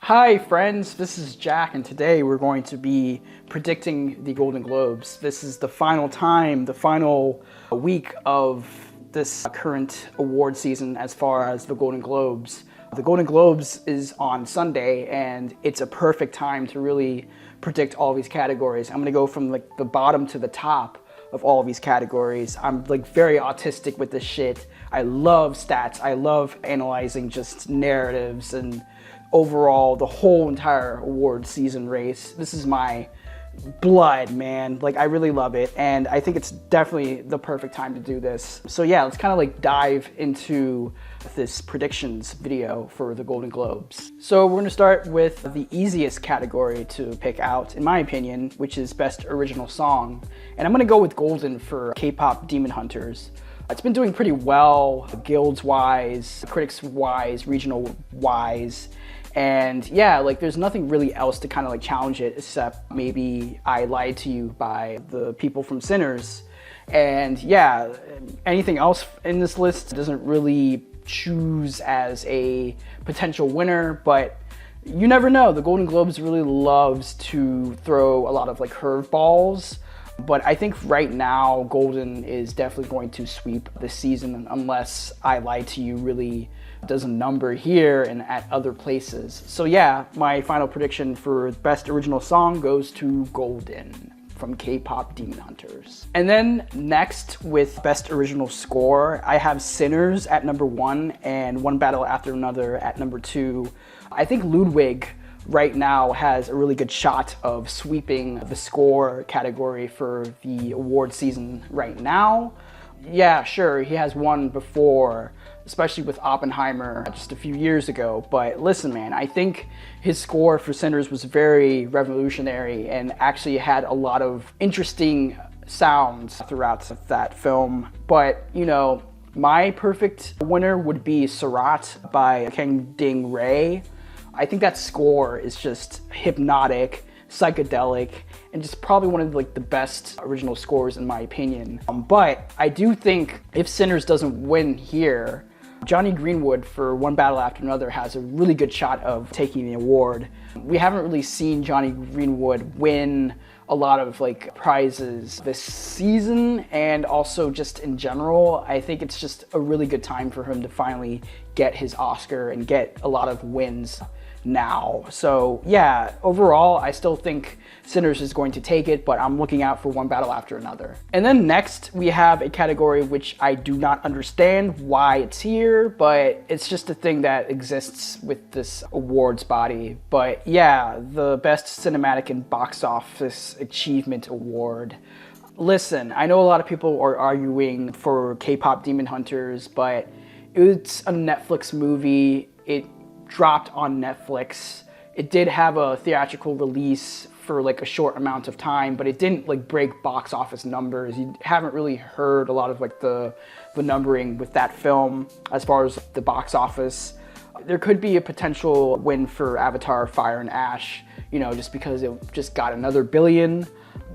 Hi friends, this is Jack, and today we're going to be predicting the Golden Globes. This is the final time, the final week of this current award season as far as the Golden Globes. The Golden Globes is on Sunday, and it's a perfect time to really predict all these categories. I'm gonna go from like the bottom to the top of all of these categories. I'm like very autistic with this shit. I love stats. I love analyzing just narratives and overall the whole entire award season race. This is my blood, man. Like, I really love it, and I think it's definitely the perfect time to do this. So yeah, let's kind of like dive into this predictions video for the Golden Globes. So we're gonna start with the easiest category to pick out, in my opinion, which is Best Original Song. And I'm gonna go with Golden for K-pop Demon Hunters. It's been doing pretty well, guilds-wise, critics-wise, regional-wise. And yeah, like there's nothing really else to kind of like challenge it except maybe I Lied to You by the people from Sinners. And yeah, anything else in this list doesn't really choose as a potential winner, but you never know. The Golden Globes really loves to throw a lot of like curveballs. But I think right now, Golden is definitely going to sweep this season unless I Lied to You really does a number here and at other places. So yeah, my final prediction for Best Original Song goes to Golden from K-pop Demon Hunters. And then next with Best Original Score, I have Sinners at number 1 and One Battle After Another at number 2. I think Ludwig right now has a really good shot of sweeping the score category for the award season right now. Yeah, sure, he has won before, especially with Oppenheimer just a few years ago. But listen, man, I think his score for Sinners was very revolutionary and actually had a lot of interesting sounds throughout that film. But, you know, my perfect winner would be Surat by Kang Ding Ray. I think that score is just hypnotic, psychedelic, and just probably one of like the best original scores in my opinion. But I do think if Sinners doesn't win here, Johnny Greenwood for One Battle After Another has a really good shot of taking the award. We haven't really seen Johnny Greenwood win a lot of like prizes this season, and also just in general, I think it's just a really good time for him to finally get his Oscar and get a lot of wins now. So yeah, overall, I still think Sinners is going to take it, but I'm looking out for One Battle After Another. And then next, we have a category which I do not understand why it's here, but it's just a thing that exists with this awards body. But yeah, the Best Cinematic and Box Office Achievement Award. Listen, I know a lot of people are arguing for K-pop Demon Hunters, but it's a Netflix movie. It dropped on Netflix. It did have a theatrical release for like a short amount of time, but it didn't like break box office numbers. You haven't really heard a lot of like the numbering with that film as far as the box office. There could be a potential win for Avatar Fire and Ash, you know, just because it just got another billion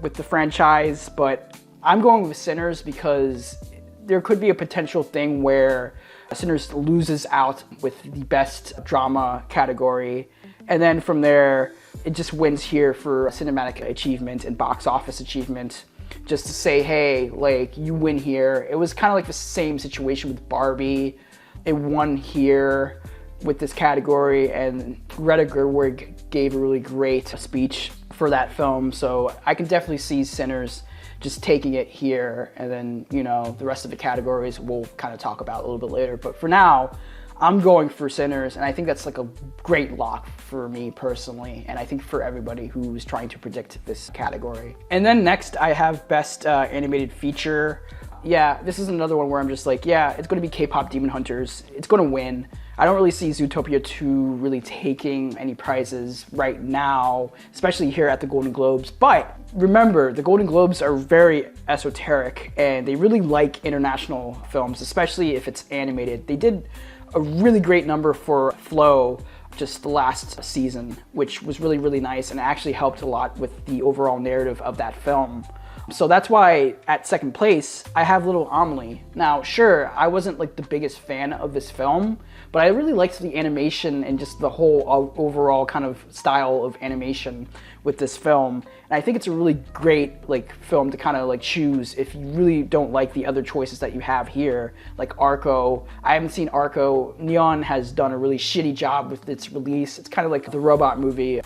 with the franchise. But I'm going with Sinners because there could be a potential thing where Sinners loses out with the Best Drama category, and then from there, it just wins here for cinematic achievement and box office achievement, just to say, hey, like, you win here. It was kind of like the same situation with Barbie. It won here with this category, and Greta Gerwig gave a really great speech for that film, so I can definitely see Sinners just taking it here, and then, you know, the rest of the categories we'll kind of talk about a little bit later. But for now, I'm going for Sinners, and I think that's like a great lock for me personally, and I think for everybody who's trying to predict this category. And then next, I have Best Animated Feature. Yeah, this is another one where I'm just like, yeah, it's gonna be K-pop Demon Hunters. It's gonna win. I don't really see Zootopia 2 really taking any prizes right now, especially here at the Golden Globes. But remember, the Golden Globes are very esoteric, and they really like international films, especially if it's animated. They did a really great number for Flow just the last season, which was really, really nice, and actually helped a lot with the overall narrative of that film. So that's why at second place, I have Little Amelie. Now, sure, I wasn't like the biggest fan of this film, but I really liked the animation and just the whole overall kind of style of animation with this film. And I think it's a really great like film to kind of like choose if you really don't like the other choices that you have here, like Arco. I haven't seen Arco. Neon has done a really shitty job with its release. It's kind of like the robot movie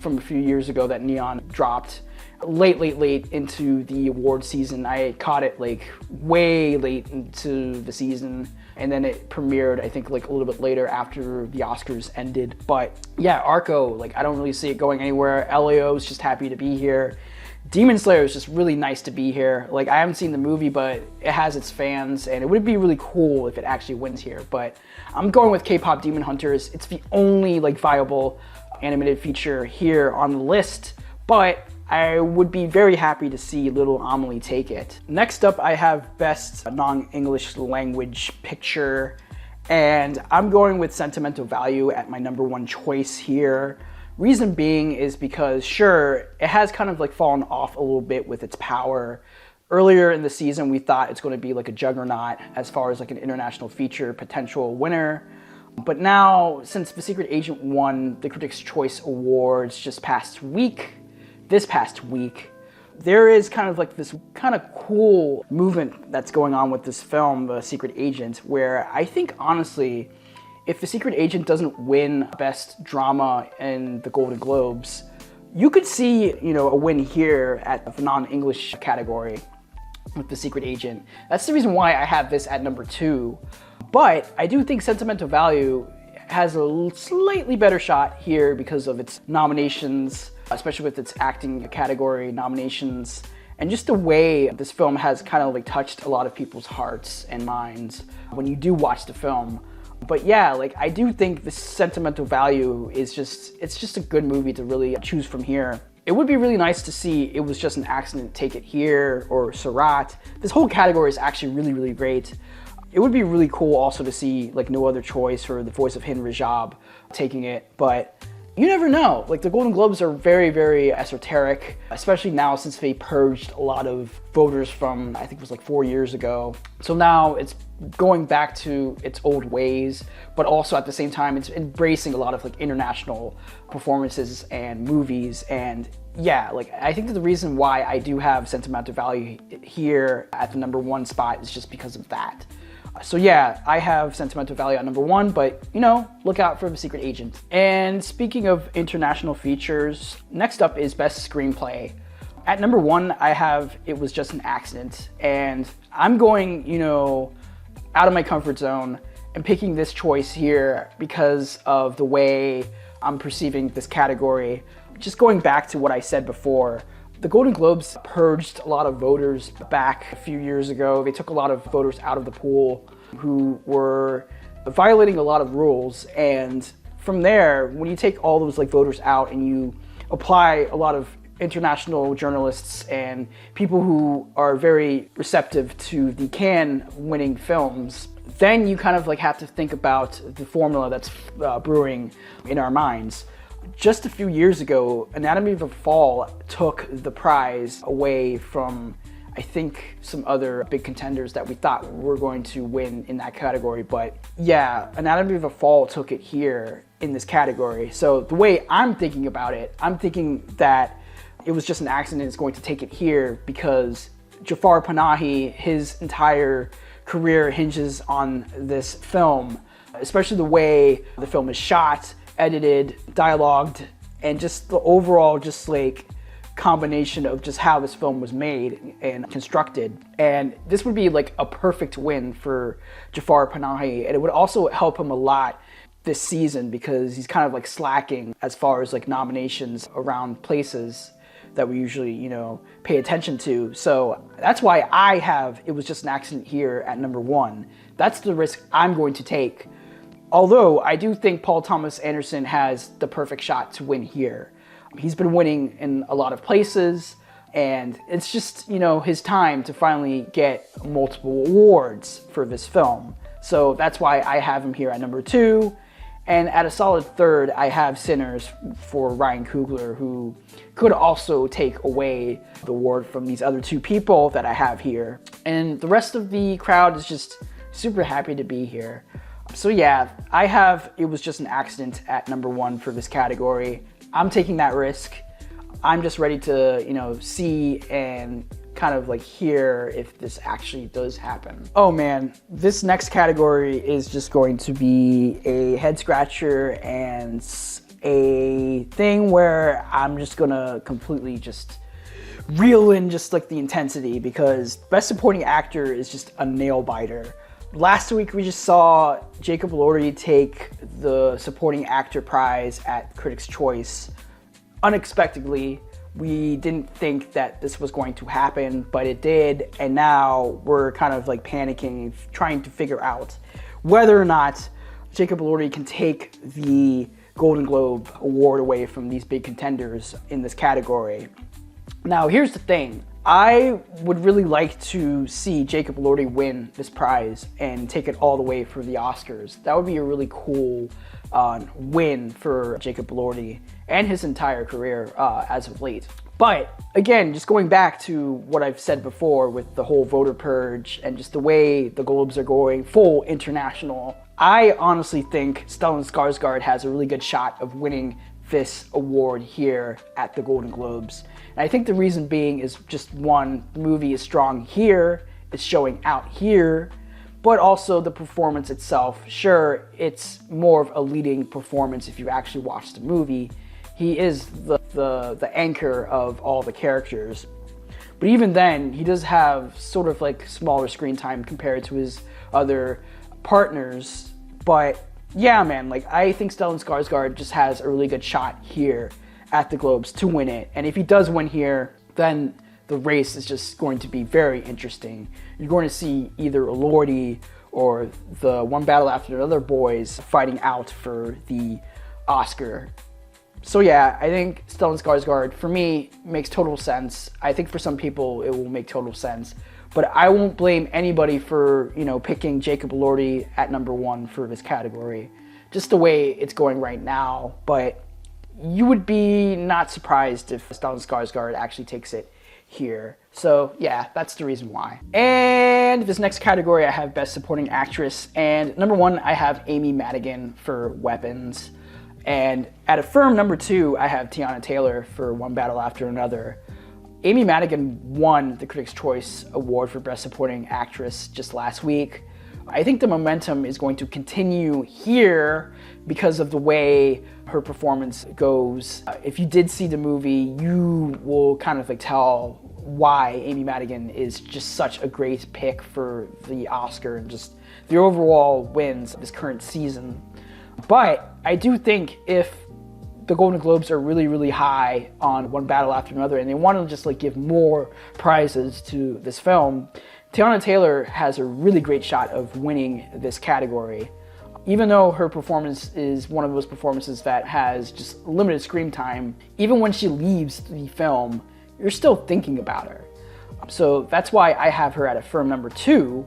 from a few years ago that Neon dropped late into the award season. I caught it like way late into the season, and then it premiered I think like a little bit later after the Oscars ended. But yeah, Arco, like I don't really see it going anywhere. Leo's just happy to be here. Demon Slayer is just really nice to be here. Like I haven't seen the movie, but it has its fans, and it would be really cool if it actually wins here. But I'm going with K-pop Demon Hunters. It's the only like viable animated feature here on the list, but I would be very happy to see Little Amelie take it. Next up, I have Best Non-English Language Picture, and I'm going with Sentimental Value at my #1 choice here. Reason being is because, sure, it has kind of like fallen off a little bit with its power. Earlier in the season, we thought it's going to be like a juggernaut as far as like an international feature potential winner. But now, since The Secret Agent won the Critics' Choice Awards this past week, there is kind of like this kind of cool movement that's going on with this film, The Secret Agent, where I think honestly, if The Secret Agent doesn't win Best Drama in the Golden Globes, you could see, you know, a win here at the non-English category with The Secret Agent. That's the reason why I have this at #2. But I do think Sentimental Value has a slightly better shot here because of its nominations, especially with its acting category nominations, and just the way this film has kind of like touched a lot of people's hearts and minds when you do watch the film. But yeah, like I do think the Sentimental Value is it's just a good movie to really choose from here. It would be really nice to see It Was Just an Accident take it here, or Surat. This whole category is actually really great. It would be really cool also to see like No Other Choice or The Voice of Hin Rajab taking it, but you never know. Like the Golden Globes are very esoteric, especially now since they purged a lot of voters from, I think it was like 4 years ago. So now it's going back to its old ways, but also at the same time, it's embracing a lot of like international performances and movies. And yeah, like I think that the reason why I do have Sentimental Value here at the #1 spot is just because of that. So yeah, I have Sentimental Value at #1, but you know, look out for The Secret Agent. And speaking of international features, next up is Best Screenplay. At #1, I have It Was Just an Accident, and I'm going, you know, out of my comfort zone and picking this choice here because of the way I'm perceiving this category. Just going back to what I said before, the Golden Globes purged a lot of voters back a few years ago. They took a lot of voters out of the pool who were violating a lot of rules. And from there, when you take all those like voters out and you apply a lot of international journalists and people who are very receptive to the Cannes winning films, then you kind of like have to think about the formula that's brewing in our minds. Just a few years ago, Anatomy of a Fall took the prize away from, I think, some other big contenders that we thought were going to win in that category. But yeah, Anatomy of a Fall took it here in this category. So the way I'm thinking about it, I'm thinking that It Was Just an Accident is going to take it here because Jafar Panahi, his entire career hinges on this film, especially the way the film is shot, edited, dialogued, and just the overall just like combination of just how this film was made and constructed. And this would be like a perfect win for Jafar Panahi, and it would also help him a lot this season because he's kind of like slacking as far as like nominations around places that we usually, you know, pay attention to. So that's why I have It Was Just an Accident here at #1. That's the risk I'm going to take. Although I do think Paul Thomas Anderson has the perfect shot to win here. He's been winning in a lot of places, and it's just, you know, his time to finally get multiple awards for this film. So that's why I have him here at #2. And at a solid third, I have Sinners for Ryan Coogler, who could also take away the award from these other two people that I have here. And the rest of the crowd is just super happy to be here. So yeah, I have It Was Just an Accident at number 1 for this category. I'm taking that risk. I'm just ready to, see and kind of like hear if this actually does happen. Oh man, this next category is just going to be a head scratcher and a thing where I'm just gonna completely just reel in just like the intensity, because Best Supporting Actor is just a nail biter. Last week we just saw Jacob Elordi take the Supporting Actor prize at Critics' Choice unexpectedly. We didn't think that this was going to happen, but it did, and now we're kind of like panicking, trying to figure out whether or not Jacob Elordi can take the Golden Globe award away from these big contenders in this category. Now, here's the thing. I would really like to see Jacob Elordi win this prize and take it all the way for the Oscars. That would be a really cool win for Jacob Elordi and his entire career as of late. But again, just going back to what I've said before with the whole voter purge and just the way the Globes are going full international, I honestly think Stellan Skarsgård has a really good shot of winning this award here at the Golden Globes. And I think the reason being is just one, the movie is strong here, it's showing out here, but also the performance itself. Sure, it's more of a leading performance if you actually watch the movie. He is the anchor of all the characters. But even then, he does have sort of like smaller screen time compared to his other partners. But yeah, man, like I think Stellan Skarsgård just has a really good shot here at the Globes to win it. And if he does win here, then the race is just going to be very interesting. You're going to see either Elordi or the One Battle After Another boys fighting out for the Oscar. So yeah, I think Stellan Skarsgård, for me, makes total sense. I think for some people it will make total sense. But I won't blame anybody for, picking Jacob Elordi at number 1 for this category. Just the way it's going right now. But you would be not surprised if Stellan Skarsgård actually takes it here. So yeah, that's the reason why. And this next category, I have Best Supporting Actress. And number 1, I have Amy Madigan for Weapons. And at a firm number 2, I have Teyana Taylor for One Battle After Another. Amy Madigan won the Critics' Choice Award for Best Supporting Actress just last week. I think the momentum is going to continue here because of the way her performance goes. If you did see the movie, you will kind of like tell why Amy Madigan is just such a great pick for the Oscar and just the overall wins of this current season. But I do think if the Golden Globes are really, really high on One Battle After Another and they want to just like give more prizes to this film, Teyana Taylor has a really great shot of winning this category. Even though her performance is one of those performances that has just limited screen time, even when she leaves the film, you're still thinking about her. So that's why I have her at a firm number 2.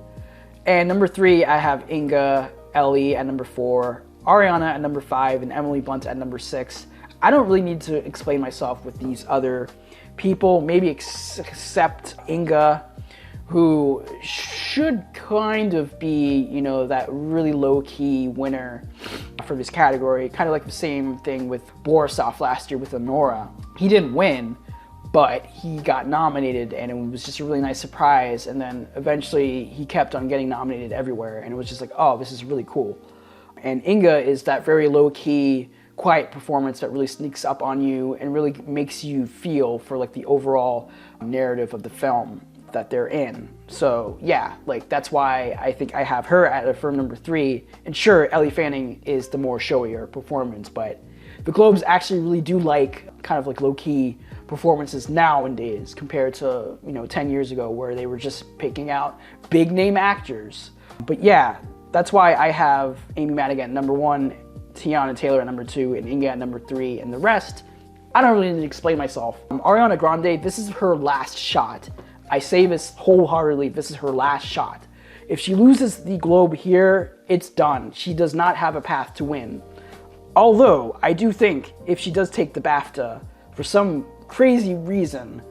And number 3, I have Inga, Ellie at number 4, Ariana at number 5, and Emily Blunt at number 6. I don't really need to explain myself with these other people, maybe except Inga, who should kind of be, that really low-key winner for this category. Kind of like the same thing with Borisov last year with Honora. He didn't win, but he got nominated, and it was just a really nice surprise. And then eventually he kept on getting nominated everywhere, and it was just like, oh, this is really cool. And Inga is that very low-key, quiet performance that really sneaks up on you and really makes you feel for like the overall narrative of the film that they're in. So yeah, like that's why I think I have her at a firm number 3. And sure, Ellie Fanning is the more showier performance, but the Globes actually really do like kind of like low-key performances nowadays compared to 10 years ago where they were just picking out big name actors. But yeah, that's why I have Amy Madigan at number 1, Teyana Taylor at number 2, and Inga at number 3, and the rest, I don't really need to explain myself. Ariana Grande, this is her last shot. I say this wholeheartedly, this is her last shot. If she loses the Globe here, it's done. She does not have a path to win. Although, I do think if she does take the BAFTA, for some crazy reason,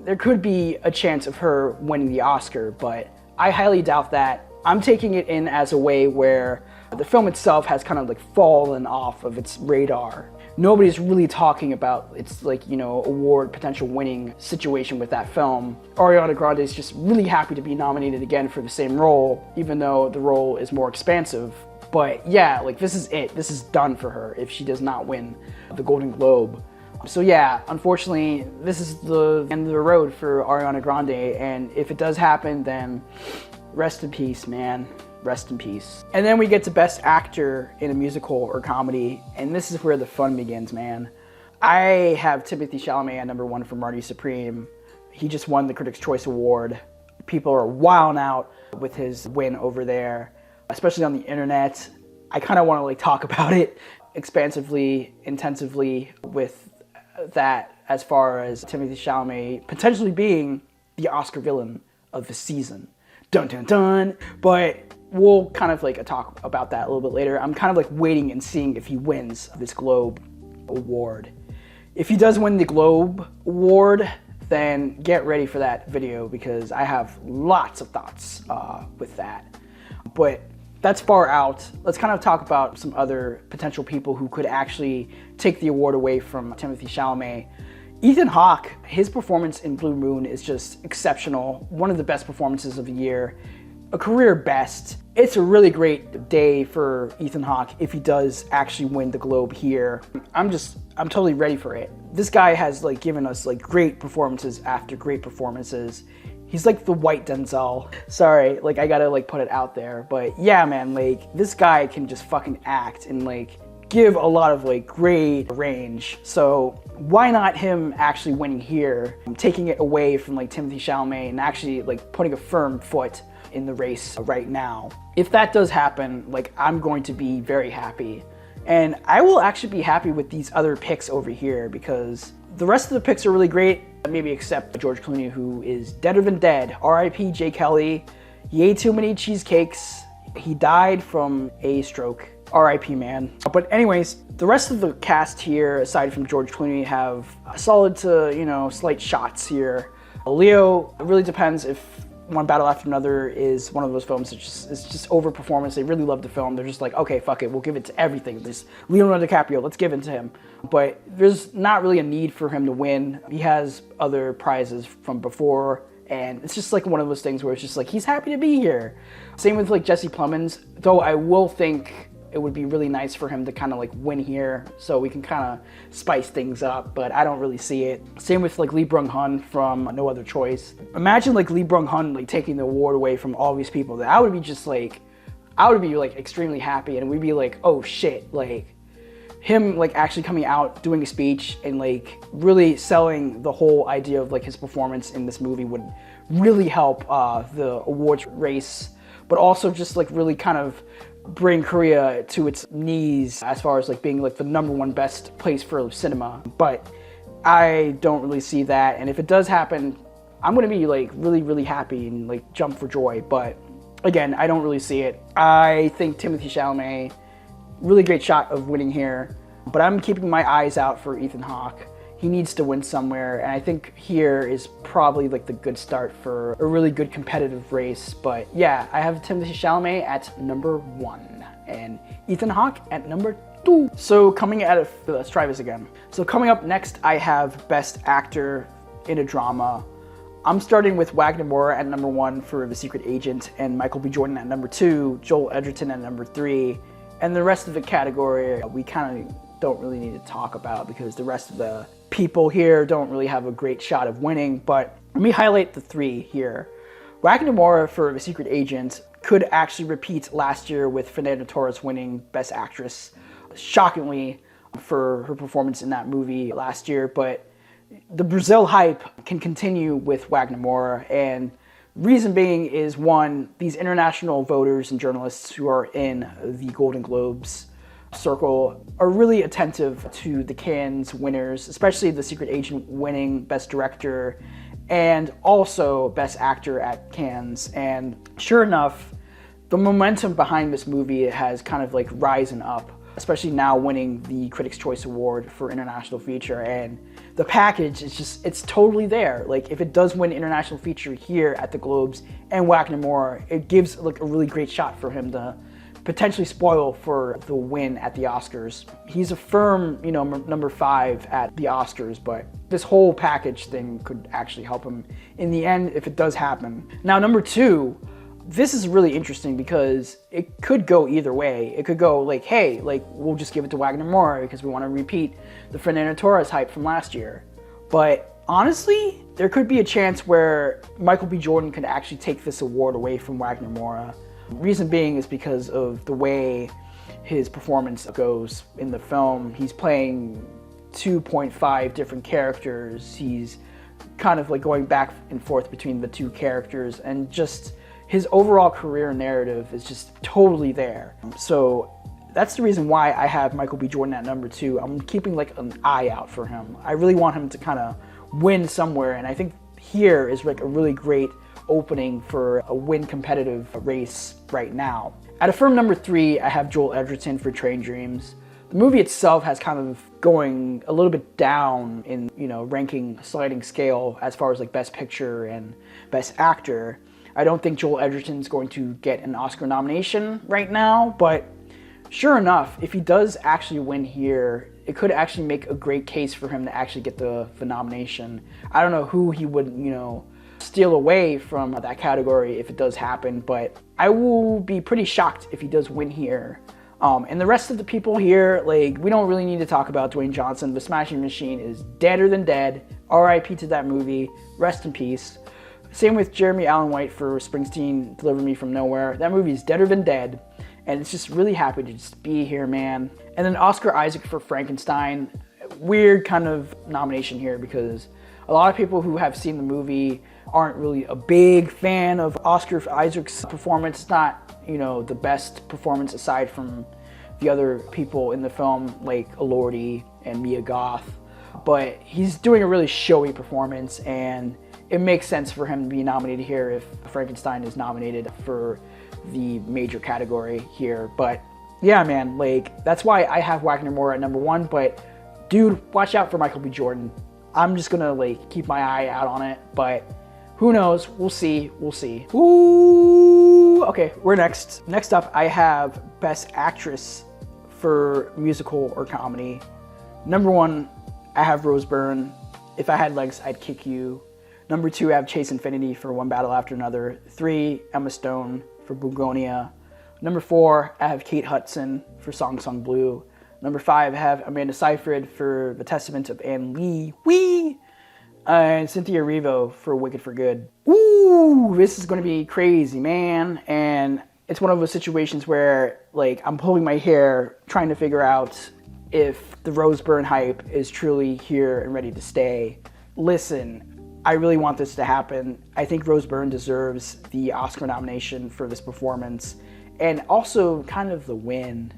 there could be a chance of her winning the Oscar, but I highly doubt that. I'm taking it in as a way where the film itself has kind of like fallen off of its radar. Nobody's really talking about its like, you know, award potential winning situation with that film. Ariana Grande is just really happy to be nominated again for the same role, even though the role is more expansive. But yeah, like this is it. This is done for her if she does not win the Golden Globe. So yeah, unfortunately, this is the end of the road for Ariana Grande, and if it does happen, then rest in peace, man. Rest in peace. And then we get to Best Actor in a Musical or Comedy, and this is where the fun begins, man. I have Timothée Chalamet at number 1 for Marty Supreme. He just won the Critics' Choice Award. People are wilding out with his win over there, especially on the internet. I kind of want to like talk about it expansively, intensively with that, as far as Timothée Chalamet potentially being the Oscar villain of the season. Dun dun dun. But we'll kind of like talk about that a little bit later. I'm kind of like waiting and seeing if he wins this Globe Award. If he does win the Globe Award, then get ready for that video because I have lots of thoughts with that. But that's far out. Let's kind of talk about some other potential people who could actually take the award away from Timothée Chalamet. Ethan Hawke, his performance in Blue Moon is just exceptional. One of the best performances of the year. A career best. It's a really great day for Ethan Hawke if he does actually win the Globe here. I'm totally ready for it. This guy has like given us like great performances after great performances. He's like the white Denzel. Sorry, like I gotta like put it out there. But yeah, man, like this guy can just fucking act and like give a lot of like great range. So why not him actually winning here, taking it away from like Timothée Chalamet and actually like putting a firm foot in the race right now. If that does happen, like I'm going to be very happy. And I will actually be happy with these other picks over here because the rest of the picks are really great, maybe except George Clooney, who is deader than dead. R.I.P. Jay Kelly. He ate too many cheesecakes. He died from a stroke. R.I.P. man. But anyways, the rest of the cast here, aside from George Clooney, have solid to, you know, slight shots here. Leo, it really depends if One Battle After Another is one of those films that it's just overperformance. They really love the film. They're just like, okay, fuck it, we'll give it to everything. This Leonardo DiCaprio, let's give it to him. But there's not really a need for him to win. He has other prizes from before, and it's just like one of those things where it's just like, he's happy to be here. Same with like Jesse Plemons, though I will think it would be really nice for him to kind of like win here so we can kind of spice things up, but I don't really see it. Same with like Lee Byung-hun from No Other Choice. Imagine like Lee Byung-hun like taking the award away from all these people. That I would be just like, I would be like extremely happy, and we'd be like, oh shit, like him like actually coming out, doing a speech and like really selling the whole idea of like his performance in this movie would really help the awards race, but also just like really kind of bring Korea to its knees as far as like being like the #1 best place for cinema. But I don't really see that, and if it does happen, I'm gonna be like really happy and like jump for joy. But again, I don't really see it. I think Timothée Chalamet, really great shot of winning here, but I'm keeping my eyes out for Ethan Hawke. He needs to win somewhere, and I think here is probably like the good start for a really good competitive race. But yeah, I have Timothée Chalamet at #1 and Ethan Hawke at #2. So coming out of, let's try this again. So coming up next, I have Best Actor in a Drama. I'm starting with Wagner Moore at #1 for The Secret Agent, and Michael B. Jordan at #2, Joel Edgerton at #3, and the rest of the category we kind of don't really need to talk about because the rest of the people here don't really have a great shot of winning. But let me highlight the 3 here. Wagner Moore for The Secret Agent could actually repeat last year with Fernanda Torres winning Best Actress, shockingly, for her performance in that movie last year. But the Brazil hype can continue with Wagner Moore, and reason being is, one, these international voters and journalists who are in the Golden Globes circle are really attentive to the Cannes winners, especially The Secret Agent winning Best Director and also Best Actor at Cannes. And sure enough, the momentum behind this movie has kind of like risen up, especially now winning the Critics' Choice Award for International Feature. And the package is just, it's totally there. Like if it does win International Feature here at the Globes and Wagner Moore, it gives like a really great shot for him to potentially spoil for the win at the Oscars. He's a firm, number 5 at the Oscars, but this whole package thing could actually help him in the end if it does happen. Now, number 2, this is really interesting because it could go either way. It could go like, hey, like we'll just give it to Wagner Moura because we want to repeat the Fernando Torres hype from last year. But honestly, there could be a chance where Michael B. Jordan could actually take this award away from Wagner Moura. Reason being is because of the way his performance goes in the film. He's playing 2.5 different characters. He's kind of like going back and forth between the 2 characters, and just his overall career narrative is just totally there. So that's the reason why I have Michael B. Jordan at number 2. I'm keeping like an eye out for him. I really want him to kind of win somewhere, and I think here is like a really great opening for a win competitive race right now. At a firm number 3, I have Joel Edgerton for Train Dreams. The movie itself has kind of going a little bit down in, ranking sliding scale as far as like Best Picture and Best Actor. I don't think Joel Edgerton's going to get an Oscar nomination right now, but sure enough, if he does actually win here, it could actually make a great case for him to actually get the nomination. I don't know who he would, steal away from that category if it does happen, but I will be pretty shocked if he does win here. And the rest of the people here, like, we don't really need to talk about Dwayne Johnson. The Smashing Machine is deader than dead. R.I.P. to that movie. Rest in peace. Same with Jeremy Allen White for Springsteen, Deliver Me From Nowhere. That movie is deader than dead. And it's just really happy to just be here, man. And then Oscar Isaac for Frankenstein. Weird kind of nomination here because a lot of people who have seen the movie aren't really a big fan of Oscar Isaac's performance. It's not, the best performance aside from the other people in the film like Elordi and Mia Goth. But he's doing a really showy performance, and it makes sense for him to be nominated here if Frankenstein is nominated for the major category here. But yeah, man, like, that's why I have Wagner Moura at number 1. But dude, watch out for Michael B. Jordan. I'm just gonna like keep my eye out on it, but who knows? We'll see. Ooh, okay, we're next. Next up, I have Best Actress for Musical or Comedy. Number 1, I have Rose Byrne. If I Had Legs, I'd Kick You. Number 2, I have Chase Infinity for One Battle After Another. 3, Emma Stone for Bugonia. Number 4, I have Kate Hudson for Song Sung Blue. Number 5, I have Amanda Seyfried for The Testament of Anne Lee. And Cynthia Erivo for Wicked for Good. Ooh, this is going to be crazy, man. And it's one of those situations where, like, I'm pulling my hair trying to figure out if the Rose Byrne hype is truly here and ready to stay. Listen, I really want this to happen. I think Rose Byrne deserves the Oscar nomination for this performance, and also kind of the win, ...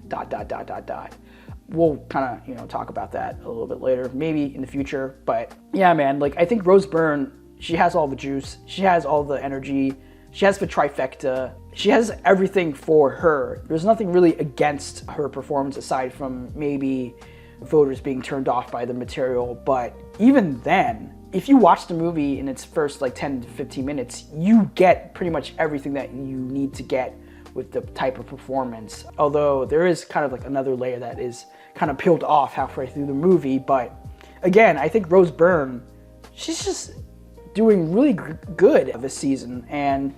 We'll kind of, talk about that a little bit later, maybe in the future. But yeah, man, like, I think Rose Byrne, she has all the juice. She has all the energy. She has the trifecta. She has everything for her. There's nothing really against her performance aside from maybe voters being turned off by the material. But even then, if you watch the movie in its first like 10 to 15 minutes, you get pretty much everything that you need to get with the type of performance. Although there is kind of like another layer that is kind of peeled off halfway through the movie. But again, I think Rose Byrne, she's just doing really good this season, and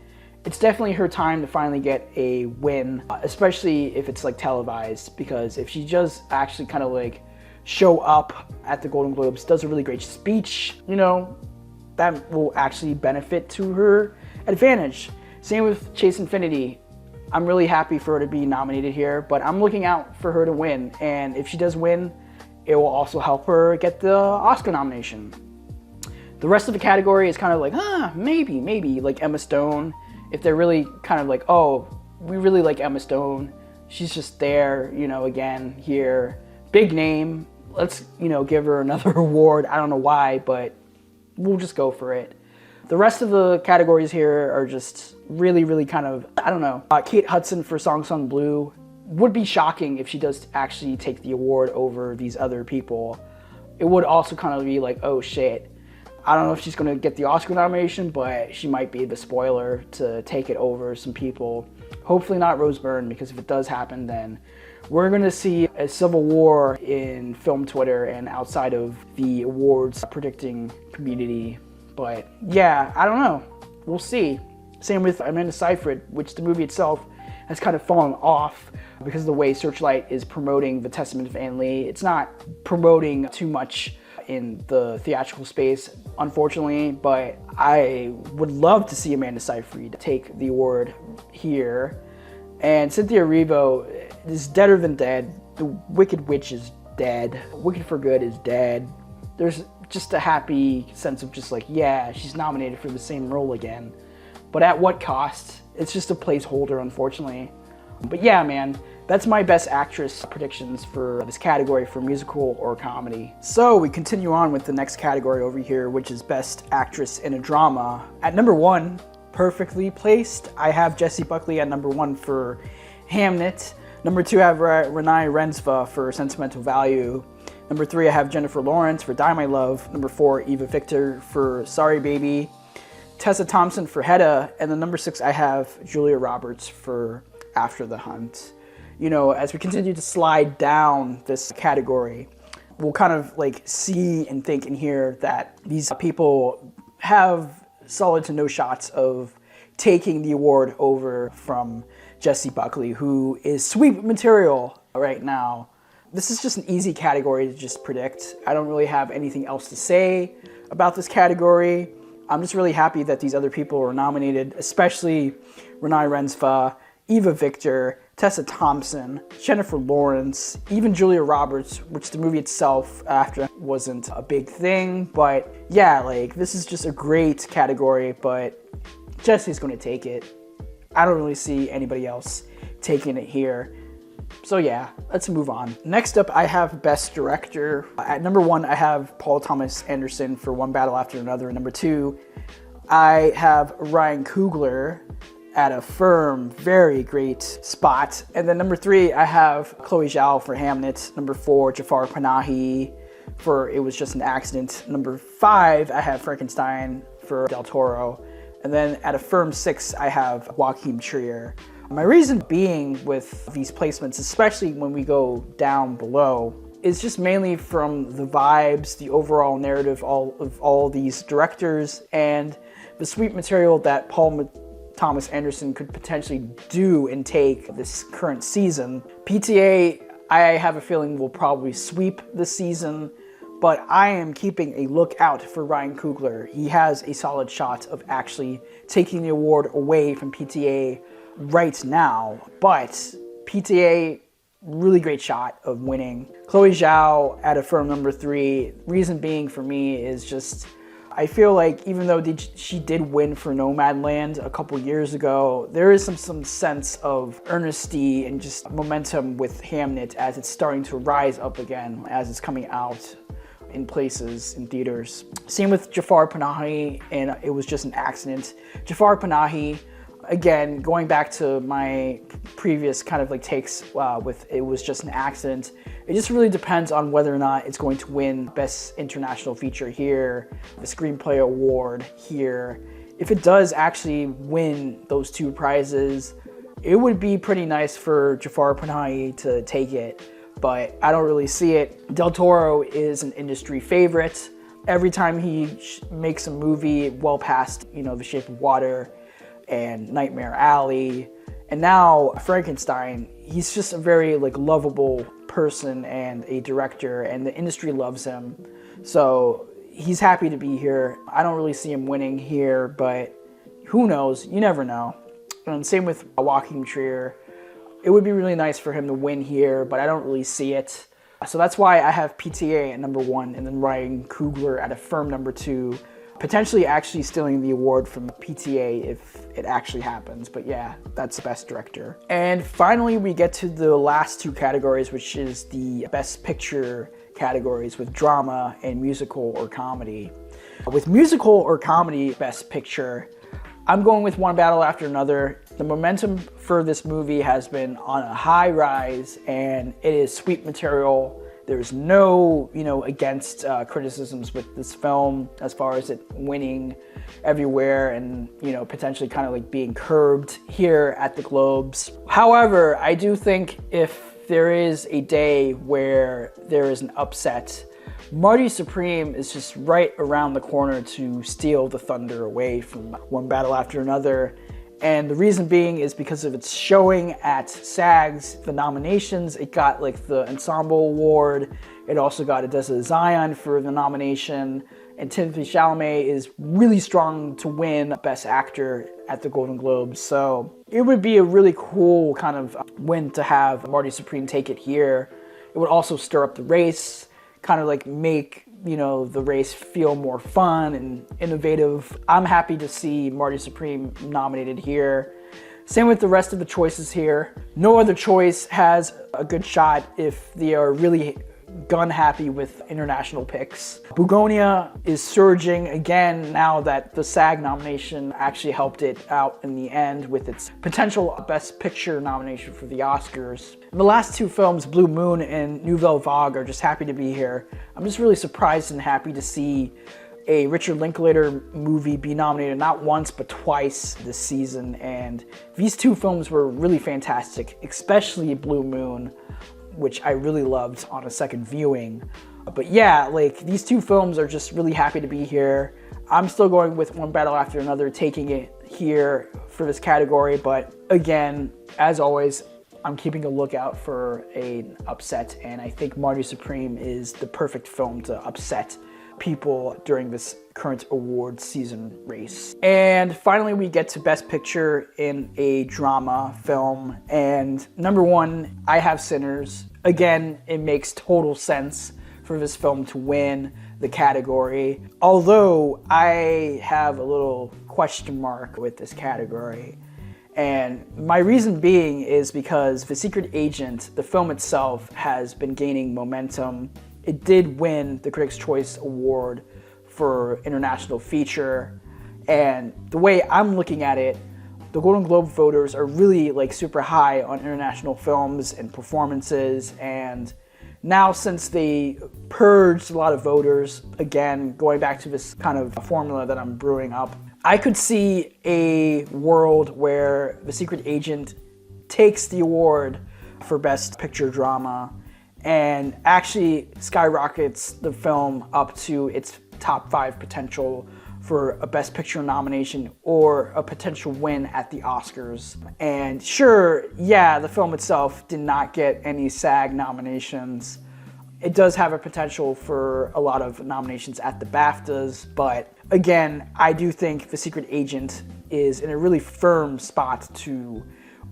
it's definitely her time to finally get a win, especially if it's like televised, because if she does actually kind of like show up at the Golden Globes, does a really great speech, that will actually benefit to her advantage. Same with Chase Infinity. I'm really happy for her to be nominated here, but I'm looking out for her to win. And if she does win, it will also help her get the Oscar nomination. The rest of the category is kind of like, maybe, like Emma Stone. If they're really kind of like, oh, we really like Emma Stone. She's just there, again, here. Big name. Let's, give her another award. I don't know why, but we'll just go for it. The rest of the categories here are just really, really kind of, I don't know. Kate Hudson for Song Sung Blue would be shocking if she does actually take the award over these other people. It would also kind of be like, oh shit. I don't know if she's going to get the Oscar nomination, but she might be the spoiler to take it over some people. Hopefully not Rose Byrne, because if it does happen, then we're going to see a civil war in film Twitter and outside of the awards predicting community. But yeah, I don't know. We'll see. Same with Amanda Seyfried, which the movie itself has kind of fallen off because of the way Searchlight is promoting The Testament of Anne Lee. It's not promoting too much in the theatrical space, unfortunately, but I would love to see Amanda Seyfried take the award here. And Cynthia Erivo is deader than dead. The Wicked Witch is dead. Wicked for Good is dead. There's just a happy sense of just like, yeah, she's nominated for the same role again. But at what cost? It's just a placeholder, unfortunately. But yeah, man, that's my best actress predictions for this category for musical or comedy. So we continue on with the next category over here, which is best actress in a drama. At number 1, perfectly placed, I have Jessie Buckley at number 1 for Hamnet. Number 2, I have Renée Reinsve for Sentimental Value. Number 3, I have Jennifer Lawrence for Die My Love. Number 4, Eva Victor for Sorry Baby. Tessa Thompson for Hedda. And then number 6, I have Julia Roberts for After the Hunt. You know, as we continue to slide down this category, we'll kind of like see and think and hear that these people have solid to no shots of taking the award over from Jessie Buckley, who is sweep material right now. This is just an easy category to just predict. I don't really have anything else to say about this category. I'm just really happy that these other people were nominated, especially Renée Reinsve, Eva Victor, Tessa Thompson, Jennifer Lawrence, even Julia Roberts, which the movie itself after wasn't a big thing. But yeah, like this is just a great category, but Jessie's going to take it. I don't really see anybody else taking it here. So yeah, let's move on. Next up, I have Best Director. At number 1, I have Paul Thomas Anderson for One Battle After Another. And number 2, I have Ryan Coogler at a firm, very great spot. And then number 3, I have Chloe Zhao for Hamnet. Number 4, Jafar Panahi for It Was Just an Accident. Number 5, I have Frankenstein for Del Toro. And then at a firm 6, I have Joachim Trier. My reason being with these placements, especially when we go down below, is just mainly from the vibes, the overall narrative of all these directors, and the sweet material that Paul Thomas Anderson could potentially do and take this current season. PTA, I have a feeling, will probably sweep this season, but I am keeping a lookout for Ryan Coogler. He has a solid shot of actually taking the award away from PTA right now, but PTA, really great shot of winning. Chloe Zhao at a firm number 3. Reason being for me is just, I feel like even though she did win for Nomadland a couple years ago, there is some sense of earnesty and just momentum with Hamnet as it's starting to rise up again, as it's coming out in places, in theaters. Same with Jafar Panahi, and It Was Just an Accident. Jafar Panahi, again, going back to my previous kind of like takes with It Was Just an Accident, it just really depends on whether or not it's going to win Best International Feature here, the Screenplay Award here. If it does actually win those 2 prizes, it would be pretty nice for Jafar Panahi to take it, but I don't really see it. Del Toro is an industry favorite. Every time he makes a movie well past, you know, The Shape of Water and Nightmare Alley, and now Frankenstein, he's just a very like lovable person and a director, and the industry loves him. So he's happy to be here. I don't really see him winning here, but who knows? You never know. And same with Joachim Trier. It would be really nice for him to win here, but I don't really see it. So that's why I have PTA at number 1 and then Ryan Coogler at a firm number 2. Potentially actually stealing the award from PTA if it actually happens. But yeah, that's Best Director. And finally, we get to the last 2 categories, which is the Best Picture categories with drama and musical or comedy. With musical or comedy Best Picture, I'm going with One Battle After Another. The momentum for this movie has been on a high rise, and it is sweet material There's no, against criticisms with this film as far as it winning everywhere and, potentially kind of like being curbed here at the Globes. However, I do think if there is a day where there is an upset, Marty Supreme is just right around the corner to steal the thunder away from One Battle After Another. And the reason being is because of its showing at SAGs, the nominations. It got like the Ensemble Award. It also got Adessa Zion for the nomination. And Timothée Chalamet is really strong to win Best Actor at the Golden Globes. So it would be a really cool kind of win to have Marty Supreme take it here. It would also stir up the race, kind of like make the race feel more fun and innovative. I'm happy to see Marty Supreme nominated here. Same with the rest of the choices here. No other choice has a good shot if they are really gun happy with international picks. Bugonia is surging again now that the SAG nomination actually helped it out in the end with its potential Best Picture nomination for the Oscars. And the last two films, Blue Moon and Nouvelle Vague, are just happy to be here. I'm just really surprised and happy to see a Richard Linklater movie be nominated not once but twice this season, and these two films were really fantastic, especially Blue Moon, which I really loved on a second viewing. But yeah, like these two films are just really happy to be here. I'm still going with One Battle After Another, taking it here for this category, but again, as always, I'm keeping a lookout for an upset, and I think Marty Supreme is the perfect film to upset people during this current award season race. And finally, we get to Best Picture in a drama film. And number one, I Have Sinners. Again, it makes total sense for this film to win the category. Although I have a little question mark with this category. And my reason being is because The Secret Agent, the film itself, has been gaining momentum. It did win the Critics' Choice Award for International Feature. And the way I'm looking at it, the Golden Globe voters are really like super high on international films and performances. And now since they purged a lot of voters, again, going back to this kind of formula that I'm brewing up, I could see a world where The Secret Agent takes the award for Best Picture Drama and actually skyrockets the film up to its top 5 potential for a Best Picture nomination or a potential win at the Oscars. And sure, yeah, the film itself did not get any SAG nominations. It does have a potential for a lot of nominations at the BAFTAs, but again, I do think The Secret Agent is in a really firm spot to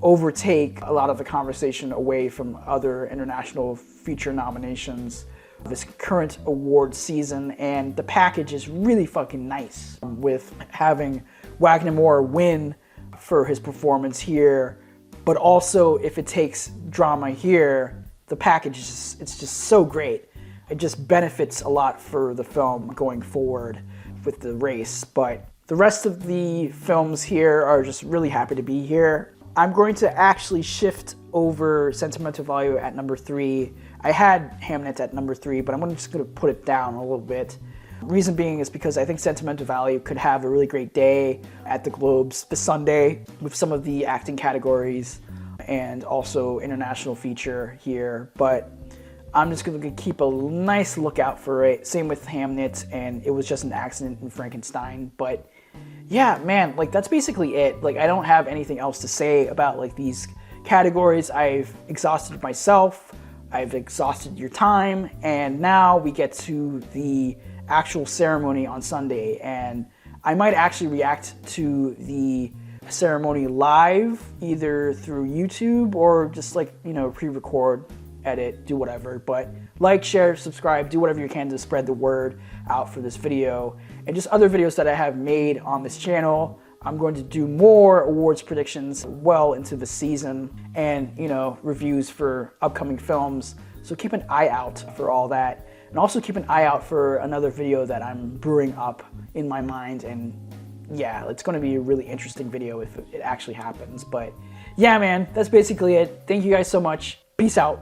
overtake a lot of the conversation away from other international feature nominations this current award season. And the package is really fucking nice with having Wagner Moore win for his performance here, but also if it takes drama here, the package is it's just so great. It just benefits a lot for the film going forward with the race. But the rest of the films here are just really happy to be here. I'm going to actually shift over Sentimental Value at number 3. I had Hamnet at number 3, but I'm just going to put it down a little bit. Reason being is because I think Sentimental Value could have a really great day at the Globes this Sunday with some of the acting categories and also international feature here. But I'm just going to keep a nice lookout for it. Same with Hamnet, and It Was Just an Accident in Frankenstein. But yeah, man, like that's basically it. Like I don't have anything else to say about like these categories. I've exhausted myself. I've exhausted your time, and now we get to the actual ceremony on Sunday, and I might actually react to the ceremony live, either through YouTube or just like, pre-record, edit, do whatever. But like, share, subscribe, do whatever you can to spread the word out for this video and just other videos that I have made on this channel. I'm going to do more awards predictions well into the season and, reviews for upcoming films. So keep an eye out for all that. And also keep an eye out for another video that I'm brewing up in my mind. And yeah, it's going to be a really interesting video if it actually happens. But yeah, man, that's basically it. Thank you guys so much. Peace out.